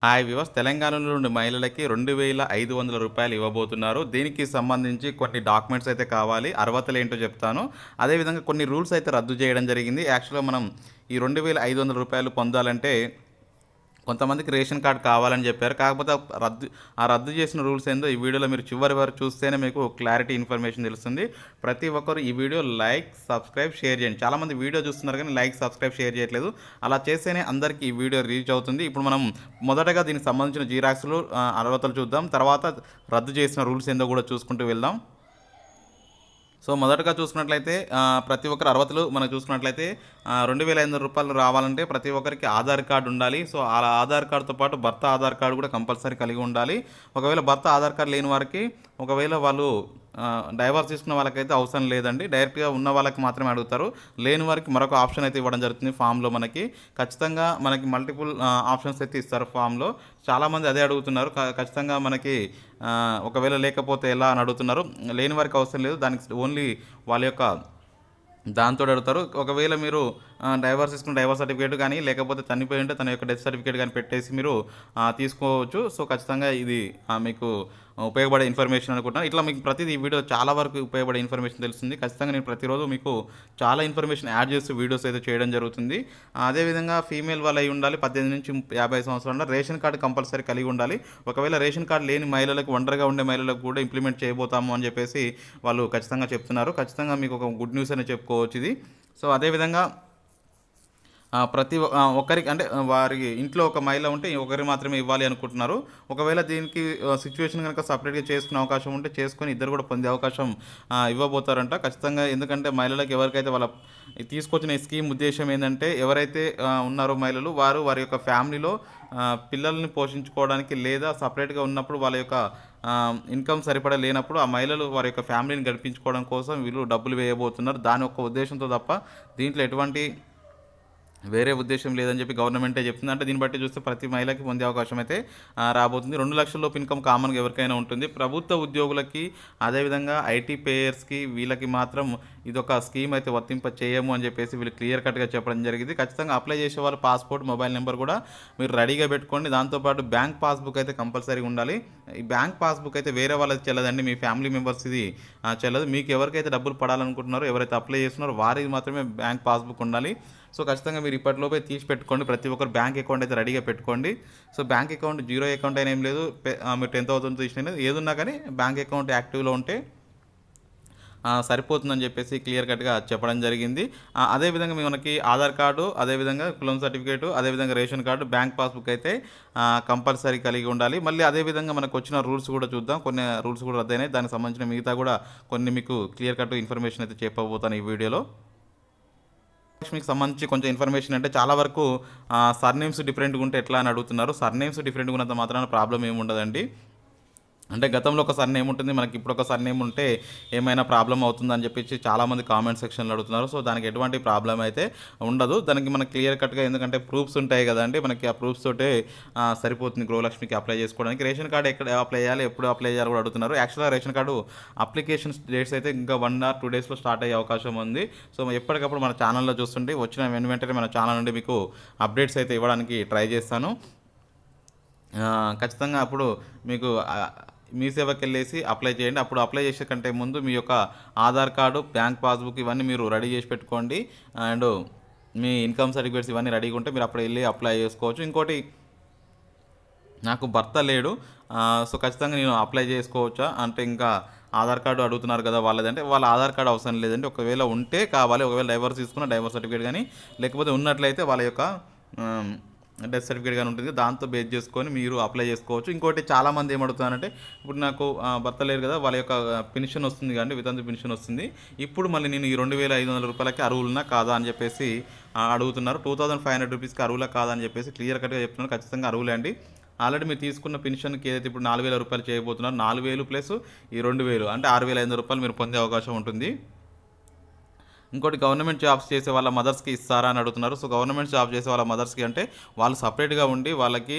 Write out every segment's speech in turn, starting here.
Hi viewers తెలంగాణలో నుండి మహిళలకి రూ. 2,500 ఇవ్వబోతున్నారు. దీనికి సంబంధించి కొన్ని డాక్యుమెంట్స్ అయితే కావాలి. అర్హతలేంటో చెప్తాను. అదేవిధంగా కొన్ని రూల్స్ అయితే రద్దు చేయడం జరిగింది. యాక్చువల్‌గా మనం ఈ రూ. 2,500 పొందాలంటే కొంతమందికి రేషన్ కార్డ్ కావాలని చెప్పారు. కాకపోతే రద్దు చేసిన రూల్స్ ఏందో ఈ వీడియోలో మీరు చివరి వరకు చూస్తేనే మీకు క్లారిటీ ఇన్ఫర్మేషన్ తెలుస్తుంది. ప్రతి ఒక్కరు ఈ వీడియో లైక్, సబ్స్క్రైబ్, షేర్ చేయండి. చాలామంది వీడియో చూస్తున్నారు కానీ లైక్, సబ్స్క్రైబ్, షేర్ చేయట్లేదు. అలా చేస్తేనే అందరికీ ఈ వీడియో రీచ్ అవుతుంది. ఇప్పుడు మనం మొదటగా దీనికి సంబంధించిన జిరాక్స్‌లు అర్హతలు చూద్దాం. తర్వాత రద్దు చేసిన రూల్స్ ఏందో కూడా చూసుకుంటూ వెళ్దాం. సో మొదటగా చూసుకున్నట్లయితే ప్రతి ఒక్కరు అర్హతలు మనం చూసుకున్నట్లయితే రూ. 2,500 రావాలంటే ప్రతి ఒక్కరికి ఆధార్ కార్డు ఉండాలి. సో ఆ ఆధార్ కార్డుతో పాటు భర్త ఆధార్ కార్డు కూడా కంపల్సరీ కలిగి ఉండాలి. ఒకవేళ భర్త ఆధార్ కార్డు లేని వారికి ఒకవేళ వాళ్ళు డైవర్స్ తీసుకున్న వాళ్ళకైతే అవసరం లేదండి. డైరెక్ట్‌గా ఉన్న వాళ్ళకి మాత్రమే అడుగుతారు. లేని వారికి మరొక ఆప్షన్ అయితే ఇవ్వడం జరుగుతుంది ఫామ్‌లో మనకి. ఖచ్చితంగా మనకి మల్టిపుల్ ఆప్షన్స్ అయితే ఇస్తారు ఫామ్‌లో. చాలామంది అదే అడుగుతున్నారు. ఖచ్చితంగా మనకి ఒకవేళ లేకపోతే ఎలా అని అడుగుతున్నారు. లేని వారికి అవసరం లేదు. దానికి ఓన్లీ వాళ్ళ యొక్క దాంతోటి అడుగుతారు. ఒకవేళ మీరు డైవర్స్ తీసుకున్న డైవర్స్ సర్టిఫికేట్ కానీ, లేకపోతే చనిపోయి ఉంటే తన యొక్క డెత్ సర్టిఫికేట్ గాని పెట్టేసి మీరు తీసుకోవచ్చు. సో, ఖచ్చితంగా ఇది మీకు ఉపయోగపడే ఇన్ఫర్మేషన్ అనుకుంటున్నాను. ఇట్లా మీకు ప్రతిదీ ఈ వీడియో చాలా వరకు ఉపయోగపడే ఇన్ఫర్మేషన్ తెలుస్తుంది. ఖచ్చితంగా నేను ప్రతిరోజు మీకు చాలా ఇన్ఫర్మేషన్ యాడ్ చేస్తూ వీడియోస్ అయితే చేయడం జరుగుతుంది. అదేవిధంగా ఫీమేల్ వాళ్ళు అయి ఉండాలి. 18-50 సంవత్సరాలు ఉండాలి. రేషన్ కార్డు కంపల్సరీ కలిగి ఉండాలి. ఒకవేళ రేషన్ కార్డు లేని మహిళలకు, ఒంటరిగా ఉండే మహిళలకు కూడా ఇంప్లిమెంట్ చేయబోతాము అని చెప్పేసి వాళ్ళు ఖచ్చితంగా చెప్తున్నారు. ఖచ్చితంగా మీకు ఒక గుడ్ న్యూస్ అనే చెప్పుకోవచ్చు ఇది. సో, అదేవిధంగా ఒక్కరికి అంటే వారి ఇంట్లో ఒక మహిళ ఉంటే ఒకరికి మాత్రమే ఇవ్వాలి అనుకుంటున్నారు. ఒకవేళ దీనికి సిచ్యువేషన్ కనుక సపరేట్‌గా చేసుకునే అవకాశం ఉంటే చేసుకొని ఇద్దరు కూడా పొందే అవకాశం ఇవ్వబోతారంట. ఖచ్చితంగా ఎందుకంటే మహిళలకు ఎవరికైతే వాళ్ళ తీసుకొచ్చిన ఈ స్కీమ్ ఉద్దేశ్యం ఏందంటే ఎవరైతే ఉన్నారో మహిళలు వారి యొక్క ఫ్యామిలీలో పిల్లల్ని పోషించుకోవడానికి లేదా సపరేట్‌గా ఉన్నప్పుడు వాళ్ళ యొక్క ఇన్‌కమ్ సరిపడా లేనప్పుడు ఆ మహిళలు వారి యొక్క ఫ్యామిలీని గడిపించుకోవడం కోసం వీళ్ళు డబ్బులు వేయబోతున్నారు. దాని యొక్క ఉద్దేశంతో తప్ప దీంట్లో ఎటువంటి వేరే ఉద్దేశ్యం లేదని చెప్పి గవర్నమెంటే చెప్తుంది. అంటే దీన్ని బట్టి చూస్తే ప్రతి మహిళకి పొందే అవకాశం అయితే రాబోతుంది. 2,00,000 లోపు ఇన్కమ్ కామన్‌గా ఎవరికైనా ఉంటుంది. ప్రభుత్వ ఉద్యోగులకి, అదేవిధంగా ఐటీ పేయర్స్‌కి వీళ్ళకి మాత్రం ఇదొక స్కీమ్ అయితే వర్తింప చేయము అని చెప్పేసి వీళ్ళు క్లియర్ కట్‌గా చెప్పడం జరిగింది. ఖచ్చితంగా అప్లై చేసే వాళ్ళు పాస్‌పోర్ట్, మొబైల్ నెంబర్ కూడా మీరు రెడీగా పెట్టుకోండి. దాంతోపాటు బ్యాంక్ పాస్‌బుక్ అయితే కంపల్సరీగా ఉండాలి. ఈ బ్యాంక్ పాస్‌బుక్ అయితే వేరే వాళ్ళకి చెల్లదండి. మీ ఫ్యామిలీ మెంబర్స్ ఇది చెల్లదు. మీకు ఎవరికైతే డబ్బులు పడాలనుకుంటున్నారో, ఎవరైతే అప్లై చేస్తున్నారో వారికి మాత్రమే బ్యాంక్ పాస్‌బుక్ ఉండాలి. సో, ఖచ్చితంగా మీరు ఇప్పటిలోపే తీసి పెట్టుకోండి. ప్రతి ఒక్కరు బ్యాంక్ అకౌంట్ అయితే రెడీగా పెట్టుకోండి. So, bank account zero account అయినా ఏం లేదు. మీరు 10,000 తీసినా ఏదున్నా కానీ బ్యాంక్ అకౌంట్ యాక్టివ్‌లో ఉంటే సరిపోతుందని చెప్పేసి క్లియర్ కట్‌గా చెప్పడం జరిగింది. అదేవిధంగా మనకి ఆధార్ కార్డు, అదేవిధంగా కులం సర్టిఫికేటు, అదేవిధంగా రేషన్ కార్డు, బ్యాంక్ పాస్‌బుక్ అయితే కంపల్సరీ కలిగి ఉండాలి. మళ్ళీ అదేవిధంగా మనకొచ్చిన రూల్స్ కూడా చూద్దాం. కొన్ని రూల్స్ కూడా రద్దయినాయి. దానికి సంబంధించిన మిగతా కూడా కొన్ని మీకు క్లియర్ కట్ ఇన్ఫర్మేషన్ అయితే చెప్పబోతాను ఈ వీడియోలో. మీకు సంబంధించి కొంచెం ఇన్ఫర్మేషన్ అంటే చాలా వరకు సర్‌నేమ్స్ డిఫరెంట్‌గా ఉంటే ఎట్లా అని అడుగుతున్నారు. సర్‌నేమ్స్ డిఫరెంట్‌గా ఉన్నంత మాత్రాన ప్రాబ్లమ్ ఏమి ఉండదండి. అంటే గతంలో ఒక సర్‌నేమ్ ఉంటుంది. మనకి ఇప్పుడు ఒక సర్‌నేమ్ ఉంటే ఏమైనా ప్రాబ్లమ్ అవుతుందని చెప్పేసి చాలామంది కామెంట్ సెక్షన్‌లో అడుగుతున్నారు. సో, దానికి ఎటువంటి ప్రాబ్లమ్ అయితే ఉండదు. దానికి మనకి క్లియర్ కట్‌గా ఎందుకంటే ప్రూఫ్స్ ఉంటాయి కదండీ! మనకి ఆ ప్రూఫ్స్ తోటే సరిపోతుంది గృహలక్ష్మికి అప్లై చేసుకోవడానికి. రేషన్ కార్డ్ ఎక్కడ అప్లై చేయాలి? ఎప్పుడు అప్లై చేయాలో కూడా అడుగుతున్నారు. యాక్చువల్‌గా రేషన్ కార్డు అప్లికేషన్ డేట్స్ అయితే ఇంకా 1 ఆర్ 2 డేస్‌లో స్టార్ట్ అయ్యే అవకాశం ఉంది. సో, ఎప్పటికప్పుడు మన ఛానల్‌లో చూస్తుంటే వచ్చిన వెంటనే మన ఛానల్ నుండి మీకు అప్డేట్స్ అయితే ఇవ్వడానికి ట్రై చేస్తాను. ఖచ్చితంగా అప్పుడు మీకు మీ సేవకెళ్ళేసి అప్లై చేయండి. అప్పుడు అప్లై చేసే కంటే ముందు మీ యొక్క ఆధార్ కార్డు, బ్యాంక్ పాస్‌బుక్ ఇవన్నీ మీరు రెడీ చేసి పెట్టుకోండి. అండ్ మీ ఇన్‌కమ్ సర్టిఫికేట్స్ ఇవన్నీ రెడీగా ఉంటే మీరు అప్పుడు ఎళ్లి అప్లై చేసుకోవచ్చు. ఇంకోటి నాకు భర్త లేడు. సో, ఖచ్చితంగా నేను అప్లై చేసుకోవచ్చా? అంటే ఇంకా ఆధార్ కార్డు అడుగుతున్నారు కదా! వాళ్ళదంటే వాళ్ళ ఆధార్ కార్డ్ అవసరం లేదండి. ఒకవేళ ఉంటే కావాలి. ఒకవేళ డైవర్స్ తీసుకున్న డైవర్స్ సర్టిఫికేట్ గానీ, లేకపోతే ఉన్నట్లయితే వాళ్ళ యొక్క ఆహ్, డెత్ సర్టిఫికేట్ గాని ఉంటుంది. దాంతో బేస్ చేసుకొని మీరు అప్లై చేసుకోవచ్చు. ఇంకోటి చాలామంది ఏమడుగుతున్నారంటే ఇప్పుడు నాకు భర్త లేరు కదా! వాళ్ళ యొక్క పెన్షన్ వస్తుంది కదండీ! వితంతు పెన్షన్ వస్తుంది. ఇప్పుడు మళ్ళీ నేను ఈ రూ. 2,500కి అర్హులనా కాదా అని చెప్పేసి అడుగుతున్నారు. రూ. 2,500కి అర్హులా కాదా అని చెప్పేసి క్లియర్ కట్‌గా చెప్తున్నారు. ఖచ్చితంగా అర్హులే అండి. ఆల్రెడీ మీరు తీసుకున్న పెన్షన్‌కి ఏదైతే ఇప్పుడు రూ. 4,000 చేయబోతున్నారు. 4,000 ప్లస్ ఈ 2,000 అంటే రూ. 6,500 మీరు పొందే అవకాశం ఉంటుంది. ఇంకోటి గవర్నమెంట్ జాబ్స్ చేసే వాళ్ళ మదర్స్‌కి ఇస్తారా అని అడుగుతున్నారు. సో, గవర్నమెంట్ జాబ్ చేసే వాళ్ళ మదర్స్‌కి అంటే వాళ్ళు సెపరేట్‌గా ఉండి వాళ్ళకి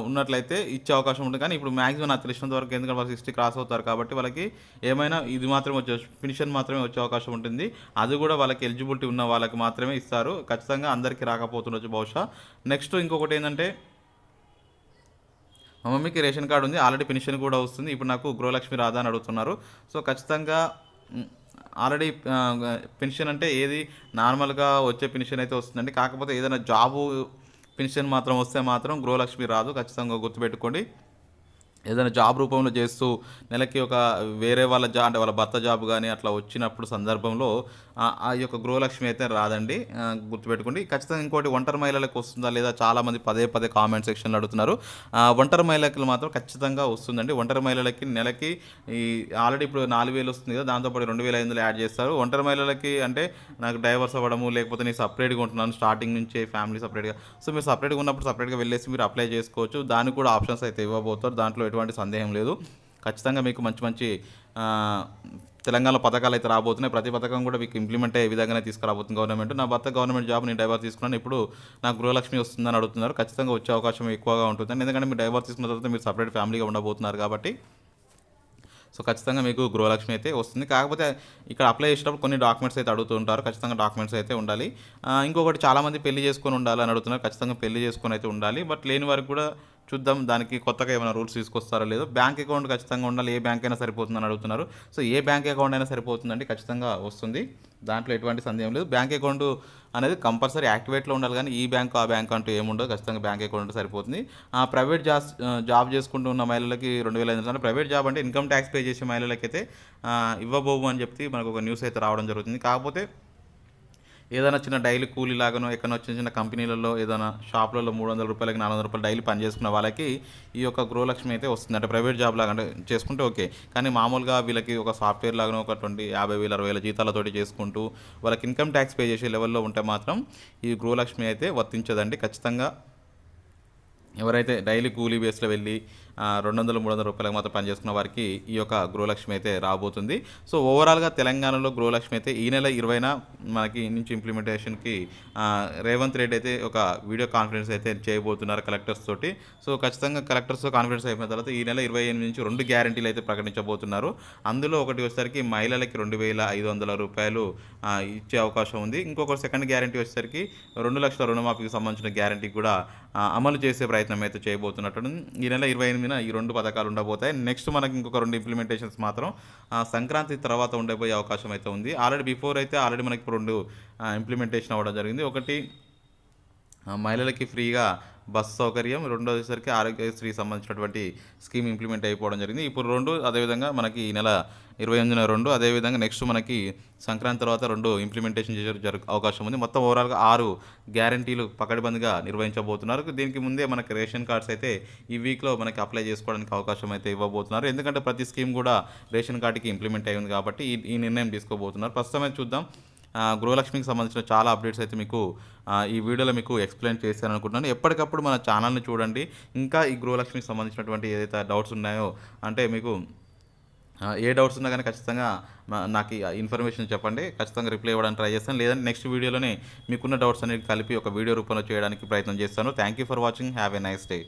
ఉన్నట్లయితే ఇచ్చే అవకాశం ఉంటుంది. కానీ ఇప్పుడు మాక్సిమం నాకు తెలిసినంత వరకు ఎందుకంటే వాళ్ళు 60 క్రాస్ అవుతారు కాబట్టి వాళ్ళకి ఏమైనా ఇది మాత్రమే పెన్షన్ మాత్రమే వచ్చే అవకాశం ఉంటుంది. అది కూడా వాళ్ళకి ఎలిజిబిలిటీ ఉన్న వాళ్ళకి మాత్రమే ఇస్తారు. ఖచ్చితంగా అందరికీ రాకపోతుండొచ్చు బహుశా. నెక్స్ట్ ఇంకొకటి ఏందంటే మా మమ్మీకి రేషన్ కార్డ్ ఉంది. ఆల్రెడీ పెన్షన్ కూడా వస్తుంది. ఇప్పుడు నాకు గృహలక్ష్మి రాదా అని అడుగుతున్నారు. సో, ఖచ్చితంగా హ్మ్. ఆల్రెడీ పెన్షన్ అంటే ఏది నార్మల్‌గా వచ్చే పెన్షన్ అయితే వస్తుందండి. కాకపోతే ఏదైనా జాబు పెన్షన్ మాత్రం వస్తే మాత్రం గృహలక్ష్మి రాదు. ఖచ్చితంగా గుర్తుపెట్టుకోండి. ఏదైనా జాబ్ రూపంలో చేస్తూ నెలకి ఒక వేరే వాళ్ళ అంటే వాళ్ళ భర్త జాబ్ గాని అట్లా వచ్చినప్పుడు సందర్భంలో ఆ యొక్క గృహలక్ష్మి అయితే రాదండి. గుర్తుపెట్టుకోండి. ఖచ్చితంగా ఇంకోటి ఒంటరి మహిళలకు వస్తుందా లేదా చాలామంది పదే పదే కామెంట్ సెక్షన్‌లో అడుగుతున్నారు. ఒంటరి మహిళలకు మాత్రం ఖచ్చితంగా వస్తుందండి. ఒంటరి మహిళలకి నెలకి ఈ ఆల్రెడీ ఇప్పుడు 4000 వస్తుంది కదా! దాంతో పాటు 2500 యాడ్ చేస్తారు. ఒంటరి మహిళలకి అంటే నాకు డైవర్స్ అవ్వడము, లేకపోతే నేను సెపరేట్‌గా ఉంటున్నాను స్టార్టింగ్ నుంచే ఫ్యామిలీ సెపరేట్‌గా. సో, మీరు సెపరేట్‌గా ఉన్నప్పుడు సెపరేట్‌గా వెళ్ళేసి మీరు అప్లై చేసుకోవచ్చు. దానికి కూడా ఆప్షన్స్ అయితే ఇవ్వబోతారు. దాంట్లో ఎటువంటి సందేహం లేదు. ఖచ్చితంగా మీకు మంచి మంచి ఆహ్, తెలంగాణలో పథకాలయితే రాబోతున్నాయి. ప్రతి పథకం కూడా మీకు ఇంప్లిమెంట్ అయ్యే విధంగానే తీసుకురాబోతుంది గవర్నమెంట్. నా భర్త గవర్నమెంట్ జాబ్ నేను డైవర్స్ తీసుకున్నాను. ఇప్పుడు నాకు గృహలక్ష్మి వస్తుందని అడుగుతున్నారు. ఖచ్చితంగా వచ్చే అవకాశం ఎక్కువగా ఉంటుందండి. ఎందుకంటే మీరు డైవర్స్ తీసుకున్న తర్వాత మీరు సెపరేట్ ఫ్యామిలీగా ఉండబోతున్నారు కాబట్టి సో, ఖచ్చితంగా మీకు గృహలక్ష్మి అయితే వస్తుంది. కాకపోతే ఇక్కడ అప్లై చేసేటప్పుడు కొన్ని డాక్యుమెంట్స్ అయితే అడుగుతూ ఉంటారు. ఖచ్చితంగా డాక్యుమెంట్స్ అయితే ఉండాలి. ఇంకొకటి చాలామంది పెళ్లి చేసుకొని ఉండాలని అడుగుతున్నారు. ఖచ్చితంగా పెళ్లి చేసుకొని అయితే ఉండాలి. బట్ లేని వారికి కూడా చూద్దాం దానికి కొత్తగా ఏమైనా రూల్స్ తీసుకొస్తారో లేదో. బ్యాంక్ అకౌంట్ ఖచ్చితంగా ఉండాలి. ఏ బ్యాంక్ అయినా సరిపోతుందని అడుగుతున్నారు. సో, ఏ బ్యాంక్ అకౌంట్ అయినా సరిపోతుందండి. ఖచ్చితంగా వస్తుంది. దాంట్లో ఎటువంటి సందేహం లేదు. బ్యాంక్ అకౌంట్ అనేది కంపల్సరీ యాక్టివేట్లో ఉండాలి కానీ ఈ బ్యాంక్ ఆ బ్యాంక్ అంటూ ఏముండదు. ఖచ్చితంగా బ్యాంక్ అకౌంట్ సరిపోతుంది. ప్రైవేట్ జాబ్ చేసుకుంటూ ఉన్న మహిళలకి 2500 అంటే ప్రైవేట్ జాబ్ అంటే ఇన్కమ్ ట్యాక్స్ పే చేసే మహిళలకైతే ఇవ్వబోము అని చెప్పి మనకు ఒక న్యూస్ అయితే రావడం జరుగుతుంది. కాకపోతే ఏదైనా చిన్న డైలీ కూలీ లాగానో ఎక్కడనో చిన్న చిన్న కంపెనీలలో ఏదైనా షాపులలో రూ. 300కి రూ. 400 డైలీ పని చేసుకున్న వాళ్ళకి ఈ యొక్క గృహలక్ష్మి అయితే వస్తుంది. అంటే ప్రైవేట్ జాబ్ లాగా అంటే చేసుకుంటే ఓకే. కానీ మామూలుగా వీళ్ళకి ఒక సాఫ్ట్‌వేర్ లాగానో ఒక 50,000, 60,000 జీతాలతోటి చేసుకుంటూ వాళ్ళకి ఇన్కమ్ ట్యాక్స్ పే చేసే లెవెల్‌లో ఉంటే మాత్రం ఈ గృహలక్ష్మి అయితే వర్తించదండి. ఖచ్చితంగా ఎవరైతే డైలీ కూలీ బేస్‌లో వెళ్ళి 200, రూ. 300 మాత్రం పనిచేసుకున్న వారికి ఈ యొక్క గృహలక్ష్మి అయితే రాబోతుంది. సో, ఓవరాల్‌గా తెలంగాణలో గృహలక్ష్మి అయితే ఈ నెల 20న మనకి నుంచి ఇంప్లిమెంటేషన్‌కి రేవంత్ రెడ్డి అయితే ఒక వీడియో కాన్ఫరెన్స్ అయితే చేయబోతున్నారు కలెక్టర్స్ తోటి. సో, ఖచ్చితంగా కలెక్టర్స్‌తో కాన్ఫరెన్స్ అయిపోయిన తర్వాత ఈ నెల 28 నుంచి 2 గ్యారంటీలు అయితే ప్రకటించబోతున్నారు. అందులో ఒకటి వచ్చేసరికి మహిళలకి రూ. 2,500 ఇచ్చే అవకాశం ఉంది. ఇంకొకటి సెకండ్ గ్యారంటీ వచ్చేసరికి 2,00,000 రుణమాఫీకి సంబంధించిన గ్యారంటీ కూడా అమలు చేసే ప్రయత్నం అయితే చేయబోతున్నట్టు ఈ నెల 28న ఈ 2 పథకాలు ఉండబోతాయి. నెక్స్ట్ మనకి ఇంకొక 2 ఇంప్లిమెంటేషన్స్ మాత్రం సంక్రాంతి తర్వాత ఉండబోయే అవకాశం అయితే ఉంది. ఆల్రెడీ బిఫోర్ అయితే ఆల్రెడీ మనకి 2 ఇంప్లిమెంటేషన్ అవ్వడం జరిగింది. ఒకటి మహిళలకి ఫ్రీగా బస్ సౌకర్యం, రెండోదిసరికి ఆరోగ్యశ్రీకి సంబంధించినటువంటి స్కీమ్ ఇంప్లిమెంట్ అయిపోవడం జరిగింది. ఇప్పుడు 2 అదేవిధంగా మనకి ఈ నెల 28న 2 అదేవిధంగా నెక్స్ట్ మనకి సంక్రాంతి తర్వాత 2 ఇంప్లిమెంటేషన్ చేసే అవకాశం ఉంది. మొత్తం ఓవరాల్‌గా 6 గ్యారంటీలు పకడ్బందీగా నిర్వహించబోతున్నారు. దీనికి ముందే మనకి రేషన్ కార్డ్స్ అయితే ఈ వీక్‌లో మనకి అప్లై చేసుకోవడానికి అవకాశం అయితే ఇవ్వబోతున్నారు. ఎందుకంటే ప్రతి స్కీమ్ కూడా రేషన్ కార్డ్‌కి ఇంప్లిమెంట్ అయ్యి ఉంది కాబట్టి ఈ నిర్ణయం తీసుకోబోతున్నారు. ప్రస్తుతమే చూద్దాం. గృహలక్ష్మికి సంబంధించిన చాలా అప్డేట్స్ అయితే మీకు ఈ వీడియోలో మీకు ఎక్స్‌ప్లెయిన్ చేశాననుకుంటున్నాను. ఎప్పటికప్పుడు మన ఛానల్‌ని చూడండి. ఇంకా ఈ గృహలక్ష్మికి సంబంధించినటువంటి ఏదైతే డౌట్స్ ఉన్నాయో అంటే మీకు ఏ డౌట్స్ ఉన్నా గానీ ఖచ్చితంగా నాకు ఈ ఇన్ఫర్మేషన్ చెప్పండి. ఖచ్చితంగా రిప్లై ఇవ్వడానికి ట్రై చేస్తాను. లేదంటే నెక్స్ట్ వీడియోలోనే మీకున్న డౌట్స్ అనేవి కలిపి ఒక వీడియో రూపంలో చేయడానికి ప్రయత్నం చేస్తాను. Thank you for watching. Have a nice day.